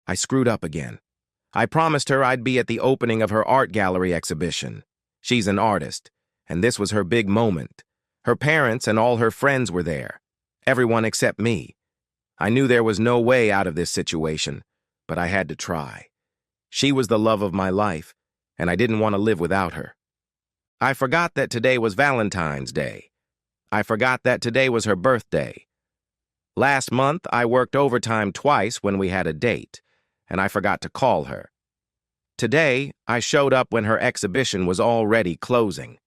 I screwed up again. I promised her I'd be at the opening of her art gallery exhibition. She's an artist, and this was her big moment. Her parents and all her friends were there. Everyone except me. I knew there was no way out of this situation, but I had to try. She was the love of my life, and I didn't want to live without her. I forgot that today was Valentine's Day. I forgot that today was her birthday. Last month, I worked overtime twice when we had a date, and I forgot to call her. Today, I showed up when her exhibition was already closing.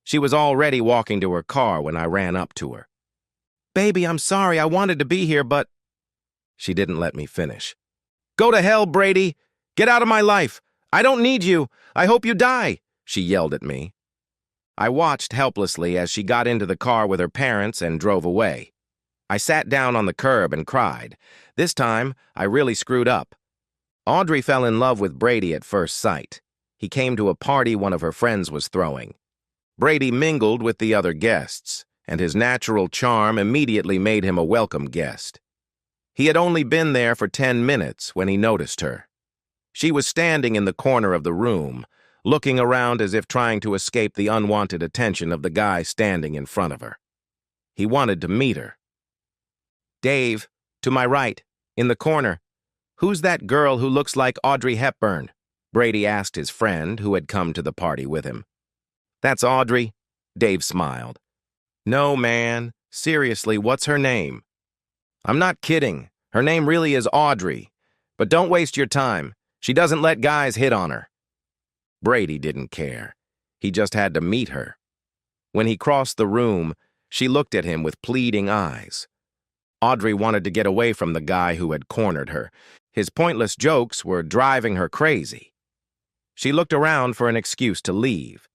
She was already walking to her car when I ran up to her. "Baby, I'm sorry, I wanted to be here, but—" She didn't let me finish. "Go to hell, Brady! Get out of my life! I don't need you! I hope you die!" she yelled at me. I watched helplessly as she got into the car with her parents and drove away. I sat down on the curb and cried. This time, I really screwed up. Audrey fell in love with Brady at first sight. He came to a party one of her friends was throwing. Brady mingled with the other guests, and his natural charm immediately made him a welcome guest. He had only been there for 10 minutes when he noticed her. She was standing in the corner of the room, looking around as if trying to escape the unwanted attention of the guy standing in front of her. He wanted to meet her. "Dave, to my right, in the corner. Who's that girl who looks like Audrey Hepburn?" Brady asked his friend who had come to the party with him. "That's Audrey," Dave smiled. "No, man. Seriously, what's her name?" "I'm not kidding. Her name really is Audrey. But don't waste your time. She doesn't let guys hit on her." Brady didn't care. He just had to meet her. When he crossed the room, she looked at him with pleading eyes. Audrey wanted to get away from the guy who had cornered her. His pointless jokes were driving her crazy. She looked around for an excuse to leave,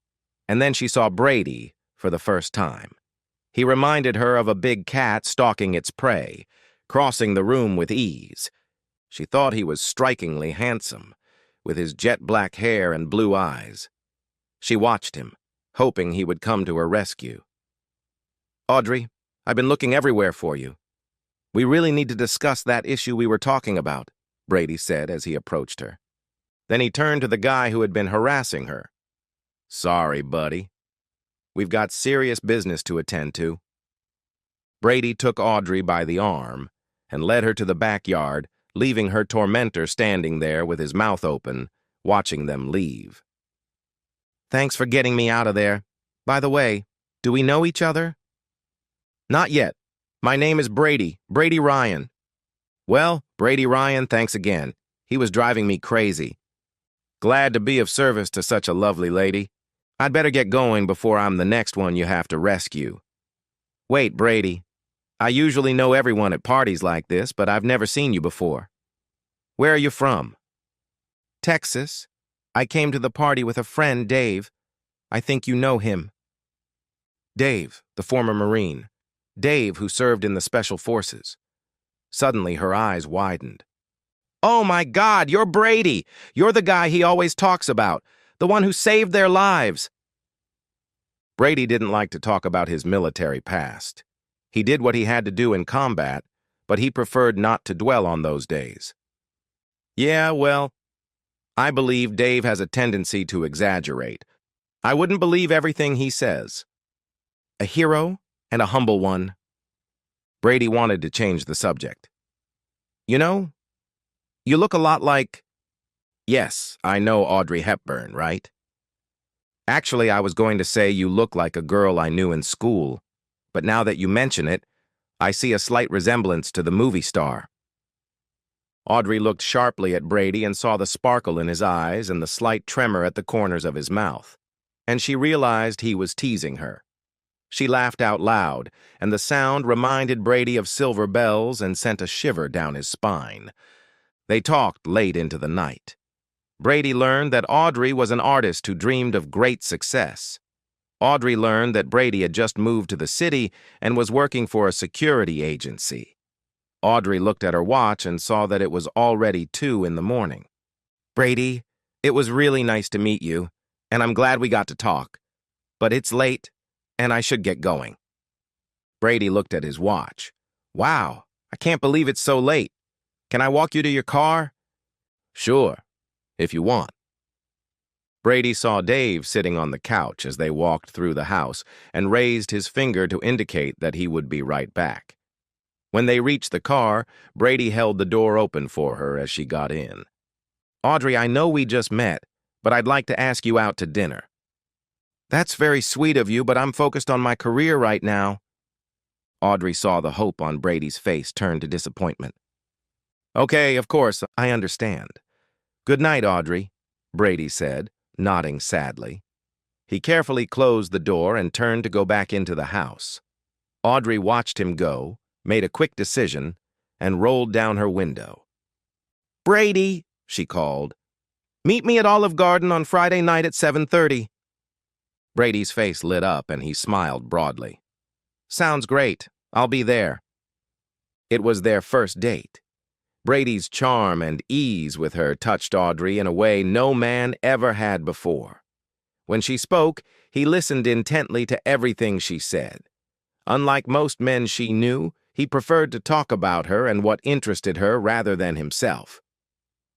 and then she saw Brady for the first time. He reminded her of a big cat stalking its prey, crossing the room with ease. She thought he was strikingly handsome, with his jet-black hair and blue eyes. She watched him, hoping he would come to her rescue. "Audrey, I've been looking everywhere for you. We really need to discuss that issue we were talking about," Brady said as he approached her. Then he turned to the guy who had been harassing her. "Sorry, buddy. We've got serious business to attend to." Brady took Audrey by the arm and led her to the backyard, leaving her tormentor standing there with his mouth open, watching them leave. "Thanks for getting me out of there. By the way, do we know each other?" "Not yet. My name is Brady Ryan." "Well, Brady Ryan, thanks again. He was driving me crazy. Glad to be of service to such a lovely lady. I'd better get going before I'm the next one you have to rescue." "Wait, Brady. I usually know everyone at parties like this, but I've never seen you before. Where are you from?" "Texas. I came to the party with a friend, Dave. I think you know him." Dave, the former Marine. Dave, who served in the Special Forces. Suddenly, her eyes widened. "Oh my God, you're Brady! You're the guy he always talks about, the one who saved their lives." Brady didn't like to talk about his military past. He did what he had to do in combat, but he preferred not to dwell on those days. "Yeah, well, I believe Dave has a tendency to exaggerate. I wouldn't believe everything he says. A hero and a humble one." Brady wanted to change the subject. "You know, you look a lot like—" "Yes, I know Audrey Hepburn, right?" "Actually, I was going to say you look like a girl I knew in school, but now that you mention it, I see a slight resemblance to the movie star." Audrey looked sharply at Brady and saw the sparkle in his eyes and the slight tremor at the corners of his mouth, and she realized he was teasing her. She laughed out loud, and the sound reminded Brady of silver bells and sent a shiver down his spine. They talked late into the night. Brady learned that Audrey was an artist who dreamed of great success. Audrey learned that Brady had just moved to the city and was working for a security agency. Audrey looked at her watch and saw that it was already 2 in the morning. "Brady, it was really nice to meet you, and I'm glad we got to talk. But it's late, and I should get going." Brady looked at his watch. "Wow, I can't believe it's so late. Can I walk you to your car? Sure, if you want. Brady saw Dave sitting on the couch as they walked through the house and raised his finger to indicate that he would be right back. When they reached the car, Brady held the door open for her as she got in. Audrey, I know we just met, but I'd like to ask you out to dinner. That's very sweet of you, but I'm focused on my career right now. Audrey saw the hope on Brady's face turn to disappointment. Okay, of course, I understand. Good night, Audrey, Brady said, nodding sadly. He carefully closed the door and turned to go back into the house. Audrey watched him go, made a quick decision, and rolled down her window. Brady, she called. Meet me at Olive Garden on Friday night at 7:30. Brady's face lit up and he smiled broadly. Sounds great. I'll be there. It was their first date. Brady's charm and ease with her touched Audrey in a way no man ever had before. When she spoke, he listened intently to everything she said. Unlike most men she knew, he preferred to talk about her and what interested her rather than himself.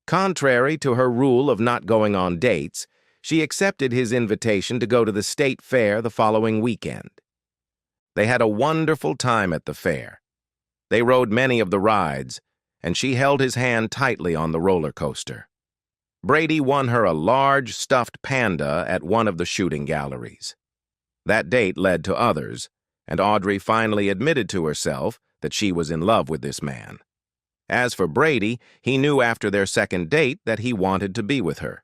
Contrary to her rule of not going on dates, she accepted his invitation to go to the state fair the following weekend. They had a wonderful time at the fair. They rode many of the rides, and she held his hand tightly on the roller coaster. Brady won her a large stuffed panda at one of the shooting galleries. That date led to others, and Audrey finally admitted to herself that she was in love with this man. As for Brady, he knew after their second date that he wanted to be with her.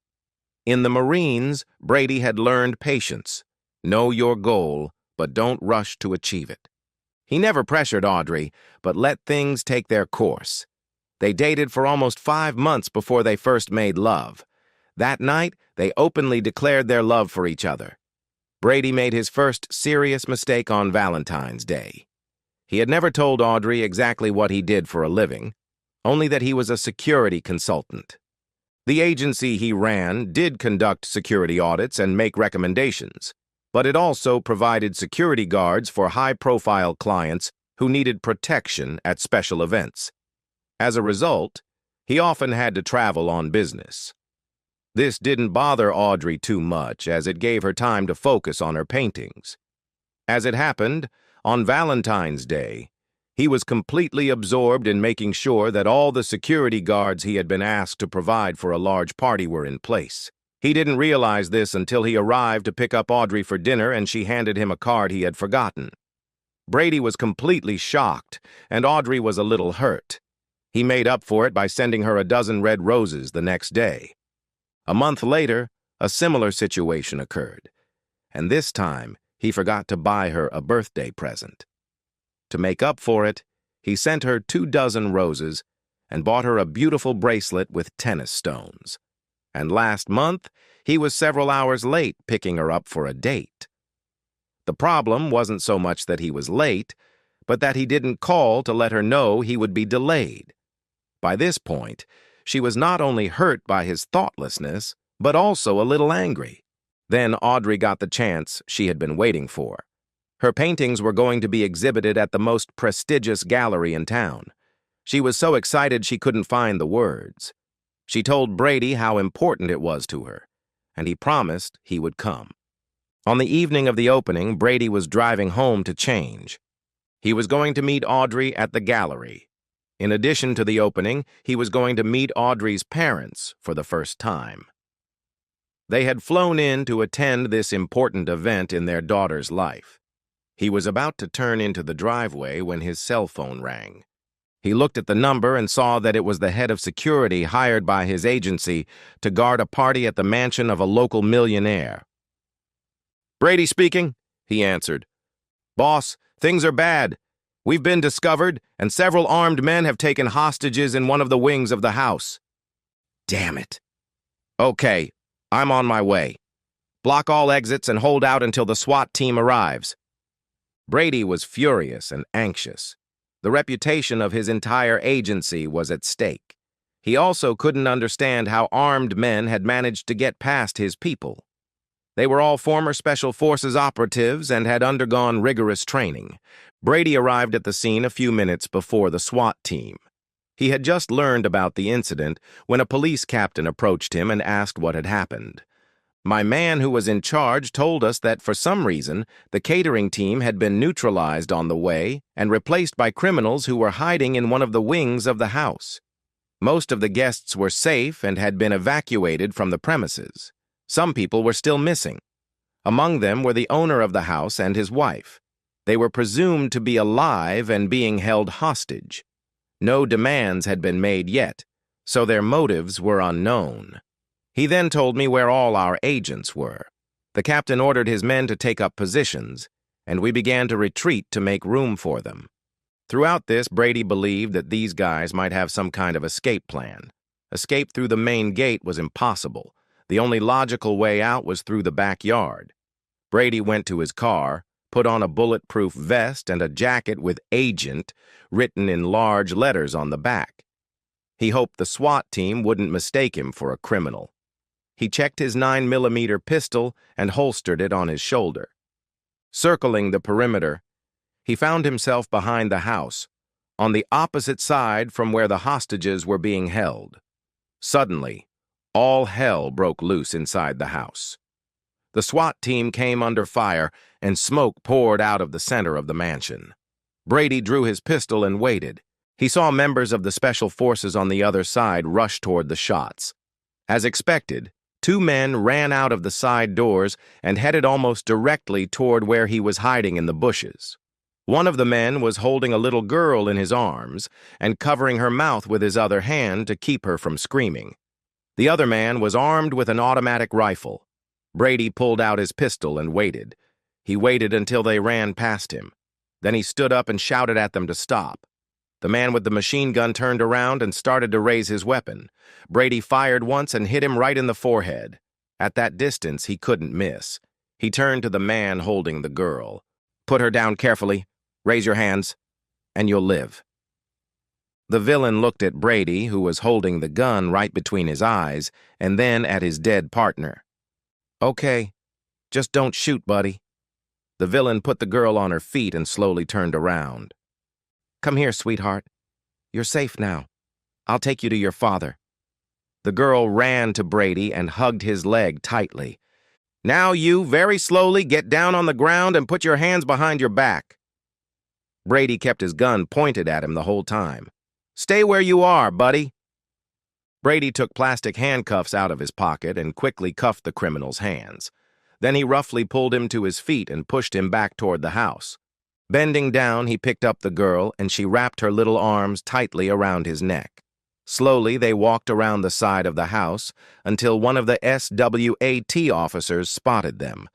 In the Marines, Brady had learned patience. Know your goal, but don't rush to achieve it. He never pressured Audrey, but let things take their course. They dated for almost 5 months before they first made love. That night, they openly declared their love for each other. Brady made his first serious mistake on Valentine's Day. He had never told Audrey exactly what he did for a living, only that he was a security consultant. The agency he ran did conduct security audits and make recommendations, but it also provided security guards for high-profile clients who needed protection at special events. As a result, he often had to travel on business. This didn't bother Audrey too much, as it gave her time to focus on her paintings. As it happened, on Valentine's Day, he was completely absorbed in making sure that all the security guards he had been asked to provide for a large party were in place. He didn't realize this until he arrived to pick up Audrey for dinner and she handed him a card he had forgotten. Brady was completely shocked, and Audrey was a little hurt. He made up for it by sending her a dozen red roses the next day. A month later, a similar situation occurred, and this time he forgot to buy her a birthday present. To make up for it, he sent her 2 dozen roses and bought her a beautiful bracelet with tennis stones. And last month, he was several hours late picking her up for a date. The problem wasn't so much that he was late, but that he didn't call to let her know he would be delayed. By this point, she was not only hurt by his thoughtlessness, but also a little angry. Then Audrey got the chance she had been waiting for. Her paintings were going to be exhibited at the most prestigious gallery in town. She was so excited she couldn't find the words. She told Brady how important it was to her, and he promised he would come. On the evening of the opening, Brady was driving home to change. He was going to meet Audrey at the gallery. In addition to the opening, he was going to meet Audrey's parents for the first time. They had flown in to attend this important event in their daughter's life. He was about to turn into the driveway when his cell phone rang. He looked at the number and saw that it was the head of security hired by his agency to guard a party at the mansion of a local millionaire. Brady speaking, he answered. Boss, things are bad. We've been discovered, and several armed men have taken hostages in one of the wings of the house. Damn it. Okay, I'm on my way. Block all exits and hold out until the SWAT team arrives. Brady was furious and anxious. The reputation of his entire agency was at stake. He also couldn't understand how armed men had managed to get past his people. They were all former Special Forces operatives and had undergone rigorous training. Brady arrived at the scene a few minutes before the SWAT team. He had just learned about the incident when a police captain approached him and asked what had happened. My man who was in charge told us that for some reason, the catering team had been neutralized on the way and replaced by criminals who were hiding in one of the wings of the house. Most of the guests were safe and had been evacuated from the premises. Some people were still missing. Among them were the owner of the house and his wife. They were presumed to be alive and being held hostage. No demands had been made yet, so their motives were unknown. He then told me where all our agents were. The captain ordered his men to take up positions, and we began to retreat to make room for them. Throughout this, Brady believed that these guys might have some kind of escape plan. Escape through the main gate was impossible. The only logical way out was through the backyard. Brady went to his car, put on a bulletproof vest and a jacket with "Agent" written in large letters on the back. He hoped the SWAT team wouldn't mistake him for a criminal. He checked his 9mm pistol and holstered it on his shoulder. Circling the perimeter, he found himself behind the house, on the opposite side from where the hostages were being held. Suddenly, all hell broke loose inside the house. The SWAT team came under fire, and smoke poured out of the center of the mansion. Brady drew his pistol and waited. He saw members of the special forces on the other side rush toward the shots. As expected, 2 men ran out of the side doors and headed almost directly toward where he was hiding in the bushes. One of the men was holding a little girl in his arms and covering her mouth with his other hand to keep her from screaming. The other man was armed with an automatic rifle. Brady pulled out his pistol and waited. He waited until they ran past him. Then he stood up and shouted at them to stop. The man with the machine gun turned around and started to raise his weapon. Brady fired once and hit him right in the forehead. At that distance, he couldn't miss. He turned to the man holding the girl. "Put her down carefully. Raise your hands, and you'll live." The villain looked at Brady, who was holding the gun right between his eyes, and then at his dead partner. "Okay, just don't shoot, buddy." The villain put the girl on her feet and slowly turned around. "Come here, sweetheart. You're safe now. I'll take you to your father." The girl ran to Brady and hugged his leg tightly. "Now you, very slowly, get down on the ground and put your hands behind your back." Brady kept his gun pointed at him the whole time. "Stay where you are, buddy." Brady took plastic handcuffs out of his pocket and quickly cuffed the criminal's hands. Then he roughly pulled him to his feet and pushed him back toward the house. Bending down, he picked up the girl, and she wrapped her little arms tightly around his neck. Slowly, they walked around the side of the house until one of the SWAT officers spotted them.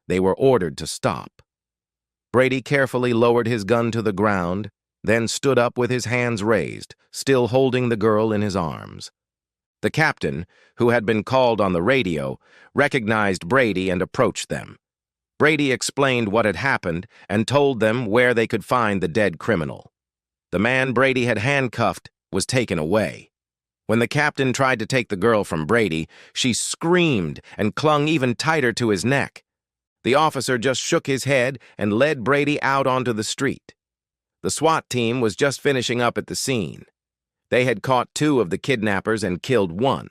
They were ordered to stop. Brady carefully lowered his gun to the ground, then stood up with his hands raised, still holding the girl in his arms. The captain, who had been called on the radio, recognized Brady and approached them. Brady explained what had happened and told them where they could find the dead criminal. The man Brady had handcuffed was taken away. When the captain tried to take the girl from Brady, she screamed and clung even tighter to his neck. The officer just shook his head and led Brady out onto the street. The SWAT team was just finishing up at the scene. They had caught 2 of the kidnappers and killed 1.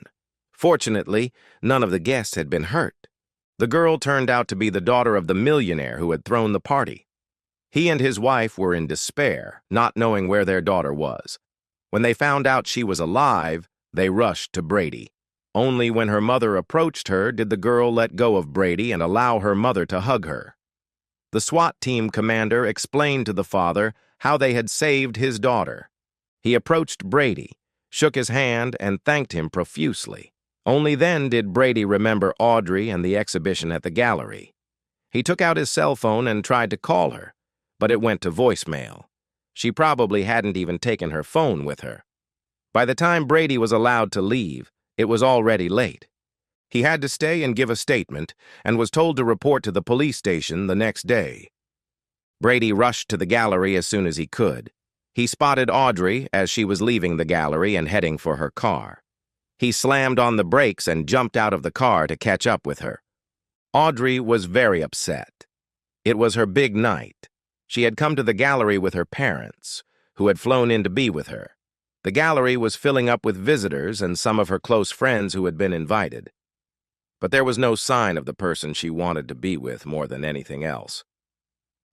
Fortunately, none of the guests had been hurt. The girl turned out to be the daughter of the millionaire who had thrown the party. He and his wife were in despair, not knowing where their daughter was. When they found out she was alive, they rushed to Brady. Only when her mother approached her did the girl let go of Brady and allow her mother to hug her. The SWAT team commander explained to the father how they had saved his daughter. He approached Brady, shook his hand, and thanked him profusely. Only then did Brady remember Audrey and the exhibition at the gallery. He took out his cell phone and tried to call her, but it went to voicemail. She probably hadn't even taken her phone with her. By the time Brady was allowed to leave, it was already late. He had to stay and give a statement and was told to report to the police station the next day. Brady rushed to the gallery as soon as he could. He spotted Audrey as she was leaving the gallery and heading for her car. He slammed on the brakes and jumped out of the car to catch up with her. Audrey was very upset. It was her big night. She had come to the gallery with her parents, who had flown in to be with her. The gallery was filling up with visitors and some of her close friends who had been invited. But there was no sign of the person she wanted to be with more than anything else.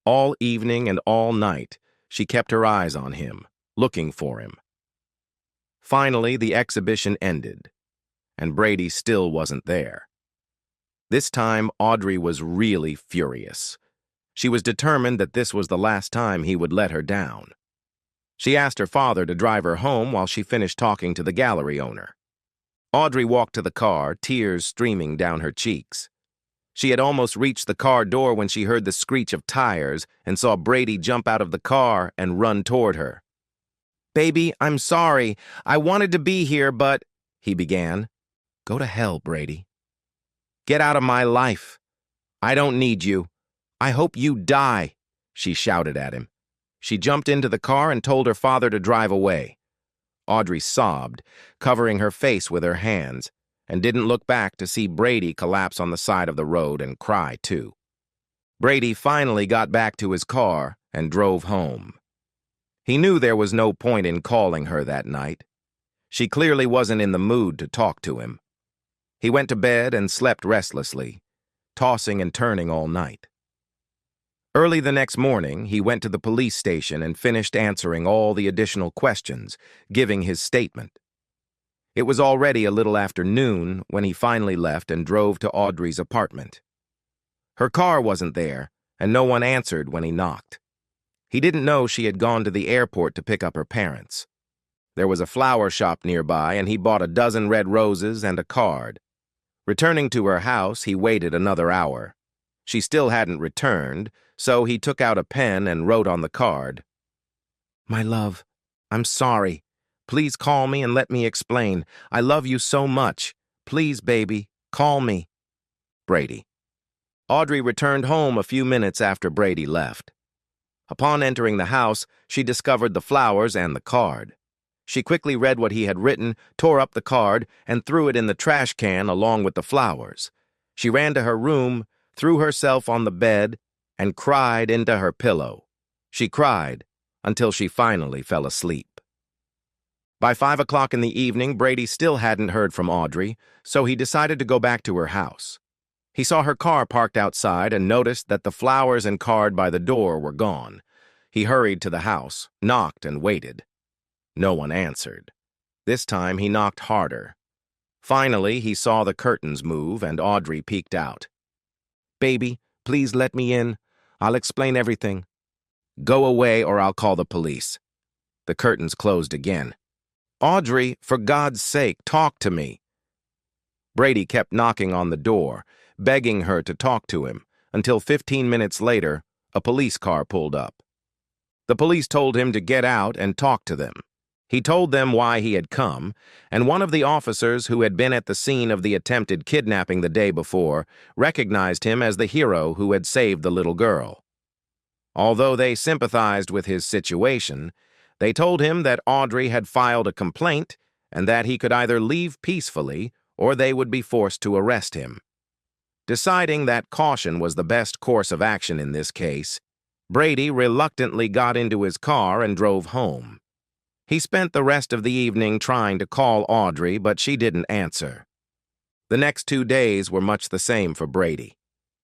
All evening and all night, she kept her eyes on him, looking for him. Finally, the exhibition ended, and Brady still wasn't there. This time, Audrey was really furious. She was determined that this was the last time he would let her down. She asked her father to drive her home while she finished talking to the gallery owner. Audrey walked to the car, tears streaming down her cheeks. She had almost reached the car door when she heard the screech of tires and saw Brady jump out of the car and run toward her. "Baby, I'm sorry. I wanted to be here, but—" he began. "Go to hell, Brady. Get out of my life. I don't need you. I hope you die," she shouted at him. She jumped into the car and told her father to drive away. Audrey sobbed, covering her face with her hands, and didn't look back to see Brady collapse on the side of the road and cry, too. Brady finally got back to his car and drove home. He knew there was no point in calling her that night. She clearly wasn't in the mood to talk to him. He went to bed and slept restlessly, tossing and turning all night. Early the next morning, he went to the police station and finished answering all the additional questions, giving his statement. It was already a little after noon when he finally left and drove to Audrey's apartment. Her car wasn't there, and no one answered when he knocked. He didn't know she had gone to the airport to pick up her parents. There was a flower shop nearby, and he bought a dozen red roses and a card. Returning to her house, he waited another hour. She still hadn't returned, so he took out a pen and wrote on the card, "My love, I'm sorry. Please call me and let me explain. I love you so much. Please, baby, call me. Brady." Audrey returned home a few minutes after Brady left. Upon entering the house, she discovered the flowers and the card. She quickly read what he had written, tore up the card, and threw it in the trash can along with the flowers. She ran to her room, threw herself on the bed, and cried into her pillow. She cried until she finally fell asleep. By 5 o'clock in the evening, Brady still hadn't heard from Audrey, so he decided to go back to her house. He saw her car parked outside and noticed that the flowers and card by the door were gone. He hurried to the house, knocked, and waited. No one answered. This time he knocked harder. Finally, he saw the curtains move and Audrey peeked out. "Baby, please let me in. I'll explain everything." "Go away or I'll call the police." The curtains closed again. "Audrey, for God's sake, talk to me." Brady kept knocking on the door, begging her to talk to him, until 15 minutes later, a police car pulled up. The police told him to get out and talk to them. He told them why he had come, and one of the officers who had been at the scene of the attempted kidnapping the day before recognized him as the hero who had saved the little girl. Although they sympathized with his situation, they told him that Audrey had filed a complaint and that he could either leave peacefully or they would be forced to arrest him. Deciding that caution was the best course of action in this case, Brady reluctantly got into his car and drove home. He spent the rest of the evening trying to call Audrey, but she didn't answer. The next 2 days were much the same for Brady.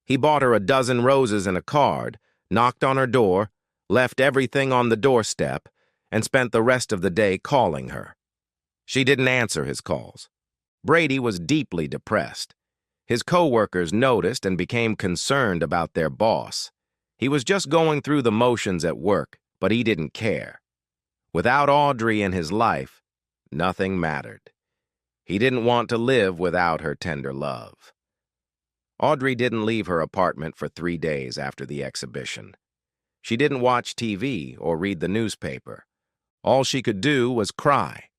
He bought her a dozen roses and a card, knocked on her door, left everything on the doorstep, and spent the rest of the day calling her. She didn't answer his calls. Brady was deeply depressed. His co-workers noticed and became concerned about their boss. He was just going through the motions at work, but he didn't care. Without Audrey in his life, nothing mattered. He didn't want to live without her tender love. Audrey didn't leave her apartment for 3 days after the exhibition. She didn't watch TV or read the newspaper. All she could do was cry.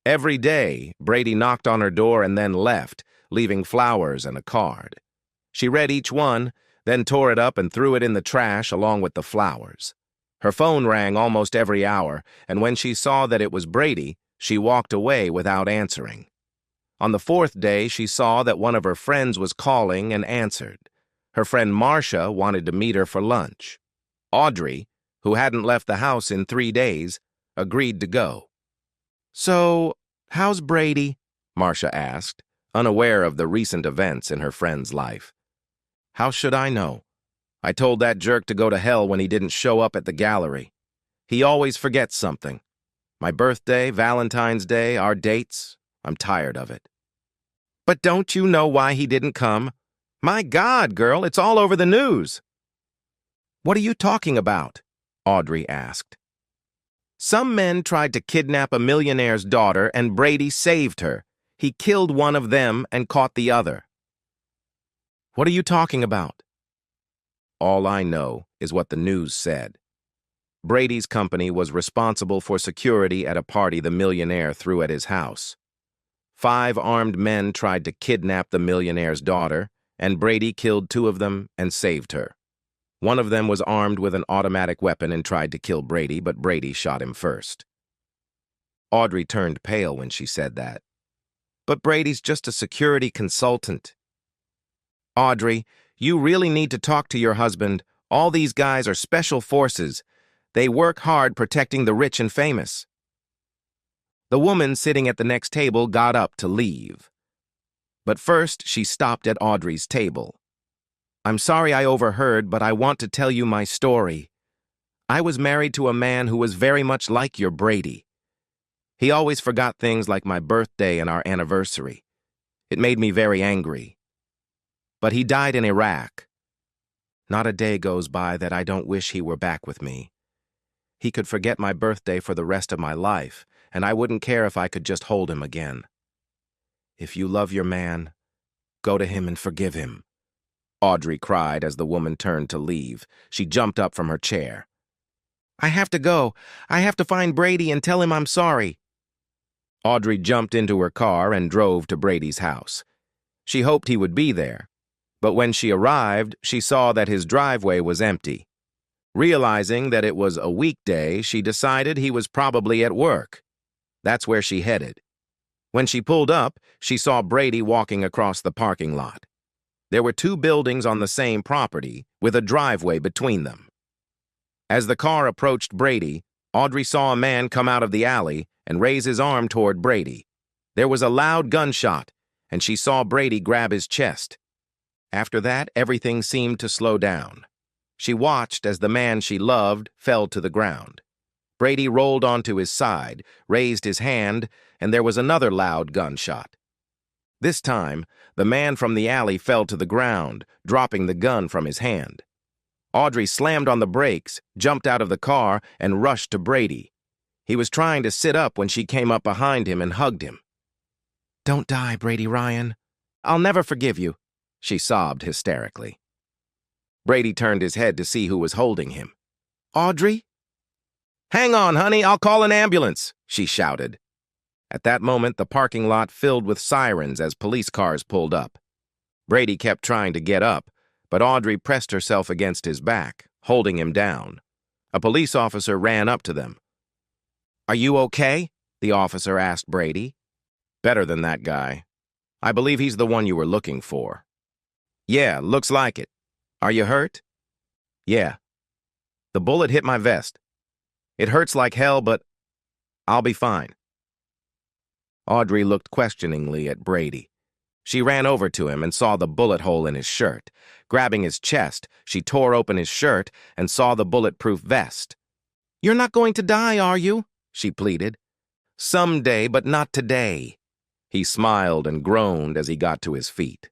Every day, Brady knocked on her door and then left, leaving flowers and a card. She read each one, then tore it up and threw it in the trash along with the flowers. Her phone rang almost every hour, and when she saw that it was Brady, she walked away without answering. On the 4th day, she saw that one of her friends was calling and answered. Her friend Marcia wanted to meet her for lunch. Audrey, who hadn't left the house in 3 days, agreed to go. So, how's Brady? Marcia asked, unaware of the recent events in her friend's life. How should I know? I told that jerk to go to hell when he didn't show up at the gallery. He always forgets something. My birthday, Valentine's Day, our dates. I'm tired of it. But don't you know why he didn't come? My God, girl, it's all over the news. What are you talking about? Audrey asked. Some men tried to kidnap a millionaire's daughter and Brady saved her. He killed one of them and caught the other. What are you talking about? All I know is what the news said. Brady's company was responsible for security at a party the millionaire threw at his house. 5 armed men tried to kidnap the millionaire's daughter, and Brady killed 2 of them and saved her. One of them was armed with an automatic weapon and tried to kill Brady, but Brady shot him first. Audrey turned pale when she said that. But Brady's just a security consultant. Audrey, you really need to talk to your husband. All these guys are special forces. They work hard protecting the rich and famous. The woman sitting at the next table got up to leave. But first, she stopped at Audrey's table. I'm sorry I overheard, but I want to tell you my story. I was married to a man who was very much like your Brady. He always forgot things like my birthday and our anniversary. It made me very angry. But he died in Iraq. Not a day goes by that I don't wish he were back with me. He could forget my birthday for the rest of my life, and I wouldn't care if I could just hold him again. If you love your man, go to him and forgive him. Audrey cried as the woman turned to leave. She jumped up from her chair. I have to go. I have to find Brady and tell him I'm sorry. Audrey jumped into her car and drove to Brady's house. She hoped he would be there, but when she arrived, she saw that his driveway was empty. Realizing that it was a weekday, she decided he was probably at work. That's where she headed. When she pulled up, she saw Brady walking across the parking lot. There were 2 buildings on the same property, with a driveway between them. As the car approached Brady, Audrey saw a man come out of the alley and raise his arm toward Brady. There was a loud gunshot, and she saw Brady grab his chest. After that, everything seemed to slow down. She watched as the man she loved fell to the ground. Brady rolled onto his side, raised his hand, and there was another loud gunshot. This time, the man from the alley fell to the ground, dropping the gun from his hand. Audrey slammed on the brakes, jumped out of the car, and rushed to Brady. He was trying to sit up when she came up behind him and hugged him. Don't die, Brady Ryan. I'll never forgive you, she sobbed hysterically. Brady turned his head to see who was holding him. Audrey? Hang on, honey, I'll call an ambulance, she shouted. At that moment, the parking lot filled with sirens as police cars pulled up. Brady kept trying to get up, but Audrey pressed herself against his back, holding him down. A police officer ran up to them. Are you okay? The officer asked Brady. Better than that guy. I believe he's the one you were looking for. Yeah, looks like it. Are you hurt? Yeah. The bullet hit my vest. It hurts like hell, but I'll be fine. Audrey looked questioningly at Brady. She ran over to him and saw the bullet hole in his shirt. Grabbing his chest, she tore open his shirt and saw the bulletproof vest. You're not going to die, are you? She pleaded. Someday, but not today. He smiled and groaned as he got to his feet.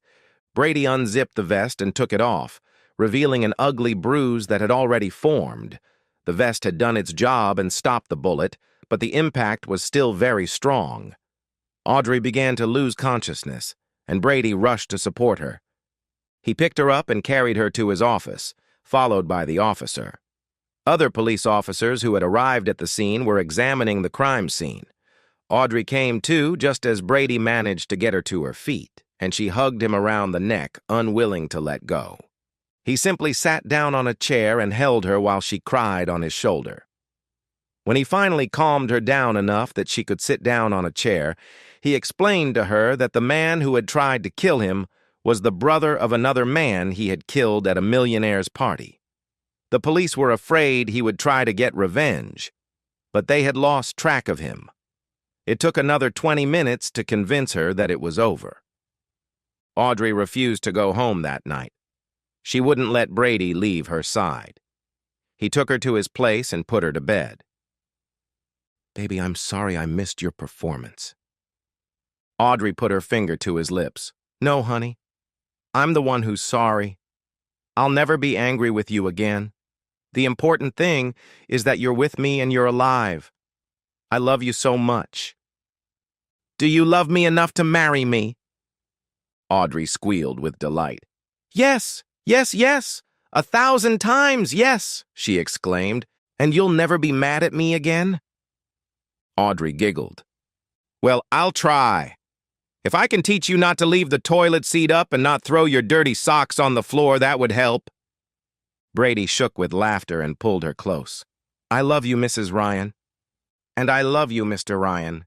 Brady unzipped the vest and took it off, revealing an ugly bruise that had already formed. The vest had done its job and stopped the bullet, but the impact was still very strong. Audrey began to lose consciousness, and Brady rushed to support her. He picked her up and carried her to his office, followed by the officer. Other police officers who had arrived at the scene were examining the crime scene. Audrey came to just as Brady managed to get her to her feet, and she hugged him around the neck, unwilling to let go. He simply sat down on a chair and held her while she cried on his shoulder. When he finally calmed her down enough that she could sit down on a chair, he explained to her that the man who had tried to kill him was the brother of another man he had killed at a millionaire's party. The police were afraid he would try to get revenge, but they had lost track of him. It took another 20 minutes to convince her that it was over. Audrey refused to go home that night. She wouldn't let Brady leave her side. He took her to his place and put her to bed. "Baby, I'm sorry I missed your performance." Audrey put her finger to his lips. "No, honey. I'm the one who's sorry. I'll never be angry with you again. The important thing is that you're with me and you're alive. I love you so much." "Do you love me enough to marry me?" Audrey squealed with delight. "Yes, yes, yes. 1,000 times yes," she exclaimed. "And you'll never be mad at me again?" Audrey giggled. "Well, I'll try. If I can teach you not to leave the toilet seat up and not throw your dirty socks on the floor, that would help." Brady shook with laughter and pulled her close. "I love you, Mrs. Ryan. And I love you, Mr. Ryan."